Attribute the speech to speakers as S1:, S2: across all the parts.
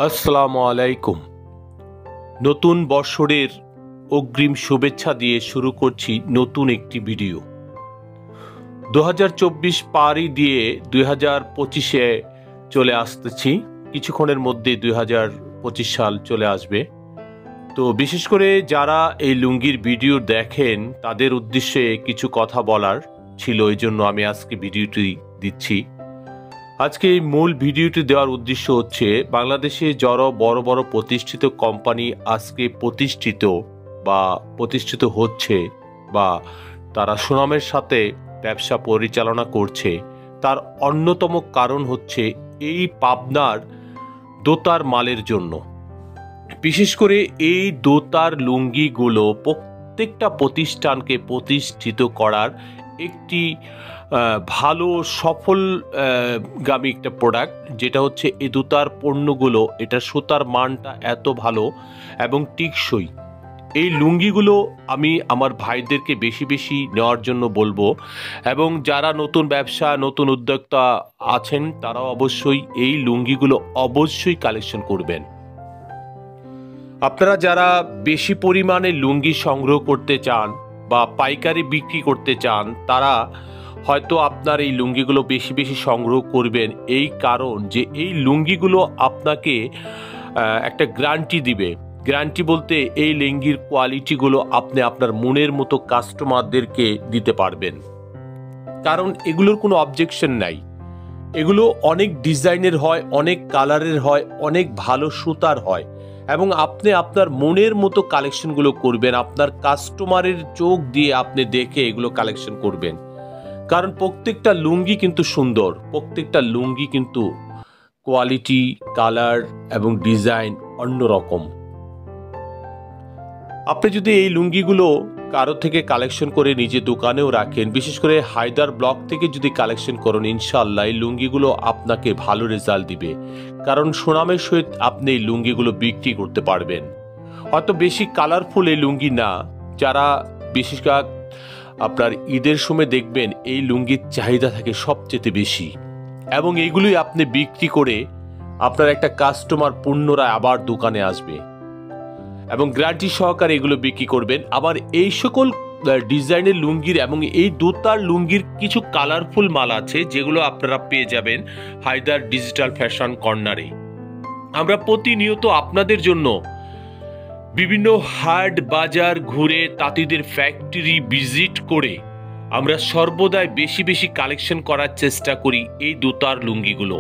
S1: আসসালামু আলাইকুম। নতুন বছরের অগ্রিম শুভেচ্ছা দিয়ে শুরু করছি নতুন একটি ভিডিও। 2024 পারি দিয়ে 2025-এ চলে আসতেছি। কিছুক্ষণের মধ্যে 2025 সাল চলে আসবে। তো বিশেষ করে যারা এই লুঙ্গির ভিডিও দেখেন তাদের উদ্দেশ্যে কিছু কথা বলার ছিল, এই জন্য আমি আজকে ভিডিওটি দিচ্ছি। আজকে এই মূল ভিডিওটি দেওয়ার উদ্দেশ্য হচ্ছে বাংলাদেশে যারা বড় বড় প্রতিষ্ঠিত কোম্পানি আজকে প্রতিষ্ঠিত হচ্ছে বা তারা সুনামের সাথে ব্যবসা পরিচালনা করছে, তার অন্যতম কারণ হচ্ছে এই পাবনার দোতার মালের জন্য। বিশেষ করে এই দোতার লুঙ্গিগুলো প্রত্যেকটা প্রতিষ্ঠানকে প্রতিষ্ঠিত করার একটি ভালো সফলগামী একটা প্রোডাক্ট, যেটা হচ্ছে এই দোতার পণ্যগুলো, এটা সুতার মানটা এত ভালো এবং টেকসই। এই লুঙ্গিগুলো আমি আমার ভাইদেরকে বেশি বেশি নেওয়ার জন্য বলবো, এবং যারা নতুন ব্যবসা নতুন উদ্যোক্তা আছেন তারাও অবশ্যই এই লুঙ্গিগুলো অবশ্যই কালেকশন করবেন। আপনারা যারা বেশি পরিমাণে লুঙ্গি সংগ্রহ করতে চান বা পাইকারি বিক্রি করতে চান, তারা হয়তো আপনার এই লুঙ্গিগুলো বেশি বেশি সংগ্রহ করবেন, এই কারণ যে এই লুঙ্গিগুলো আপনাকে একটা গ্যারান্টি দিবে। গ্যারান্টি বলতে এই লুঙ্গির কোয়ালিটিগুলো আপনি আপনার মনের মতো কাস্টমারদেরকে দিতে পারবেন, কারণ এগুলোর কোনো অবজেকশন নাই। এগুলো অনেক ডিজাইনের হয়, অনেক কালারের হয়, অনেক ভালো সুতার হয়, এবং আপনি আপনার মনের মতো কালেকশনগুলো করবেন। আপনার কাস্টমারের চোখ দিয়ে আপনি দেখে এগুলো কালেকশন করবেন, কারণ প্রত্যেকটা লুঙ্গি কিন্তু সুন্দর, প্রত্যেকটা লুঙ্গি কিন্তু কোয়ালিটি, কালার এবং ডিজাইন অন্যরকম। আপনি যদি এই লুঙ্গিগুলো কারো থেকে কালেকশন করে নিজে দোকানেও রাখেন, বিশেষ করে হায়দার ব্লক থেকে যদি কালেকশন করেন, ইনশাআল্লাহ এই লুঙ্গিগুলো আপনাকে ভালো রেজাল্ট দিবে, কারণ সুনামের সহিত আপনি এই লুঙ্গিগুলো বিক্রি করতে পারবেন। হয়তো বেশি কালারফুল এই লুঙ্গি না, যারা বিশেষ করে আপনার ঈদের সময় দেখবেন এই লুঙ্গির চাহিদা থাকে সবচেয়ে বেশি, এবং এইগুলোই আপনি বিক্রি করে আপনার একটা কাস্টমার পুনরায় আবার দোকানে আসবে এবং গ্যারান্টি সহকারে এগুলো বিক্রি করবেন। আবার এই সকল ডিজাইনের লুঙ্গির এবং এই দোতার লুঙ্গির কিছু কালারফুল মাল আছে, যেগুলো আপনারা পেয়ে যাবেন হায়দার ডিজিটাল ফ্যাশন কর্নারে। আমরা প্রতিনিয়ত আপনাদের জন্য বিভিন্ন হাট বাজার ঘুরে, তাঁতিদের ফ্যাক্টরি ভিজিট করে আমরা সর্বদাই বেশি বেশি কালেকশন করার চেষ্টা করি এই দোতার লুঙ্গিগুলো।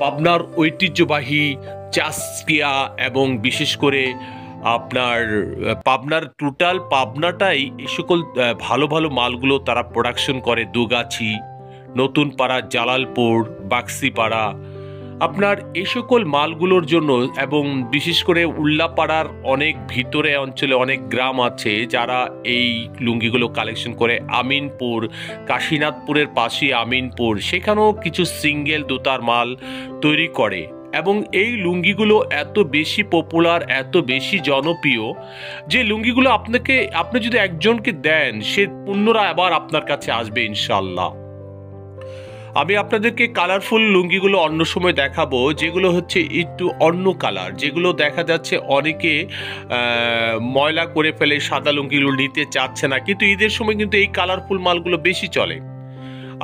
S1: পাবনার ঐতিহ্যবাহী চাষকিয়া এবং বিশেষ করে আপনার পাবনার টোটাল পাবনাটাই এই সকল ভালো ভালো মালগুলো তারা প্রোডাকশন করে। দুগাছি, নতুন পাড়া, জালালপুর, বাক্সিপাড়া, আপনার এই সকল মালগুলোর জন্য, এবং বিশেষ করে উল্লাপাড়ার অনেক ভিতরে অঞ্চলে অনেক গ্রাম আছে যারা এই লুঙ্গিগুলো কালেকশন করে। আমিনপুর, কাশীনাথপুরের পাশে আমিনপুর, সেখানেও কিছু সিঙ্গেল দোতার মাল তৈরি করে, এবং এই লুঙ্গিগুলো এত বেশি পপুলার, এত বেশি জনপ্রিয় যে লুঙ্গিগুলো আপনি যদি একজনকে দেন, সে পুনরায় আবার আপনার কাছে আসবে ইনশাআল্লাহ। আমি আপনাদেরকে কালারফুল লুঙ্গিগুলো অন্য সময় দেখাবো, যেগুলো হচ্ছে একটু অন্য কালার, যেগুলো দেখা যাচ্ছে অনেকে ময়লা করে ফেলে, সাদা লুঙ্গিগুলো নিতে চাচ্ছে না, কিন্তু ঈদের সময় কিন্তু এই কালারফুল মালগুলো বেশি চলে।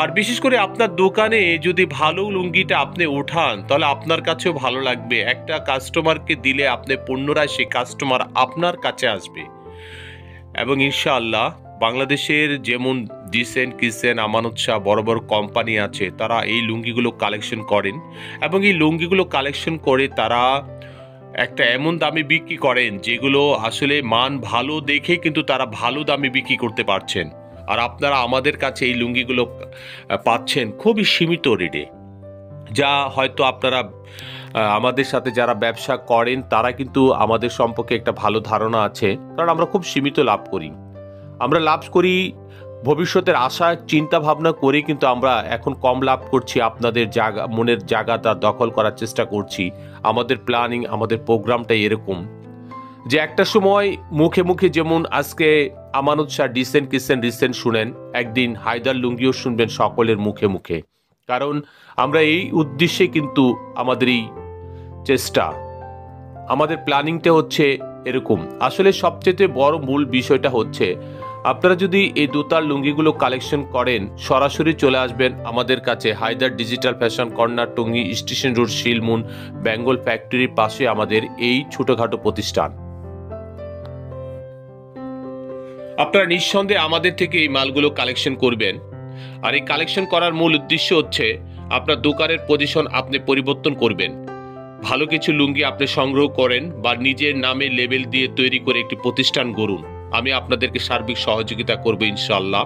S1: আর বিশেষ করে আপনার দোকানে যদি ভালো লুঙ্গিটা আপনি ওঠান, তাহলে আপনার কাছেও ভালো লাগবে। একটা কাস্টমারকে দিলে আপনি পুনরায় সেই কাস্টমার আপনার কাছে আসবে, এবং ইনশাআল্লাহ বাংলাদেশের যেমন ডিসেন্ট, কিসেন, আমানত শাহ বড় বড় কোম্পানি আছে, তারা এই লুঙ্গিগুলো কালেকশন করেন, এবং এই লুঙ্গিগুলো কালেকশন করে তারা একটা এমন দামে বিক্রি করেন যেগুলো আসলে মান ভালো দেখে কিন্তু তারা ভালো দামে বিক্রি করতে পারছেন। আর আপনারা আমাদের কাছে এই লুঙ্গিগুলো পাচ্ছেন খুবই সীমিত রেটে, যা হয়তো আপনারা আমাদের সাথে যারা ব্যবসা করেন তারা কিন্তু আমাদের সম্পর্কে একটা ভালো ধারণা আছে, কারণ আমরা খুব সীমিত লাভ করি। আমরা লাভ করি ভবিষ্যতের আশা চিন্তা ভাবনা করে, কিন্তু আমরা এখন কম লাভ করছি। আপনাদের জায়গা, মনের জায়গাটা দখল করার চেষ্টা করছি। আমাদের প্ল্যানিং, আমাদের প্রোগ্রামটাই এরকম যে একটা সময় মুখে মুখে, যেমন আজকে আমানত শাহ ডিসেন্ট কিসেন রিসেন্ট শুনেন, একদিন হায়দার লুঙ্গিও শুনবেন সকলের মুখে মুখে, কারণ আমরা এই উদ্দেশ্যে কিন্তু আমাদের এই চেষ্টা আমাদের প্ল্যানিংটা হচ্ছে এরকম। আসলে সবচেয়ে বড় মূল বিষয়টা হচ্ছে আপনারা যদি এই দোতার লুঙ্গিগুলো কালেকশন করেন, সরাসরি চলে আসবেন আমাদের কাছে Haider digital fashion corner, Tongi station road, শিলমুন বেঙ্গল ফ্যাক্টরির পাশে আমাদের এই ছোটখাটো প্রতিষ্ঠান। আপনারা নিঃসন্দেহে আমাদের থেকে এই মালগুলো কালেকশন করবেন। আর এই কালেকশন করার মূল উদ্দেশ্য হচ্ছে আপনার দোকানের পজিশন আপনি পরিবর্তন করবেন, ভালো কিছু লুঙ্গি আপনি সংগ্রহ করেন বা নিজের নামে লেবেল দিয়ে তৈরি করে একটি প্রতিষ্ঠান গড়ুন। আমি আপনাদেরকে সার্বিক সহযোগিতা করবো ইনশাল্লাহ।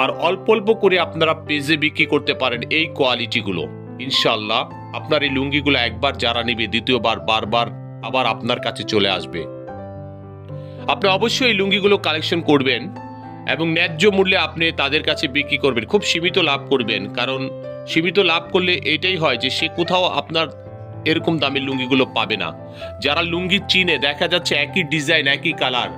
S1: আর অল্প অল্প করে আপনারা পেজে বিক্রি করতে পারেন এই কোয়ালিটিগুলো। ইনশাল্লাহ আপনার এই লুঙ্গিগুলো একবার যারা নেবে দ্বিতীয়বার বারবার আবার আপনার কাছে চলে আসবে। আপনি অবশ্যই এই লুঙ্গিগুলো কালেকশন করবেন এবং ন্যায্য মূল্যে আপনি তাদের কাছে বিক্রি করবেন, খুব সীমিত লাভ করবেন। কারণ সীমিত লাভ করলে এটাই হয় যে সে কোথাও আপনার এরকম দামের লুঙ্গিগুলো পাবে না। যারা লুঙ্গি চিনে, দেখা যাচ্ছে একই ডিজাইন একই কালার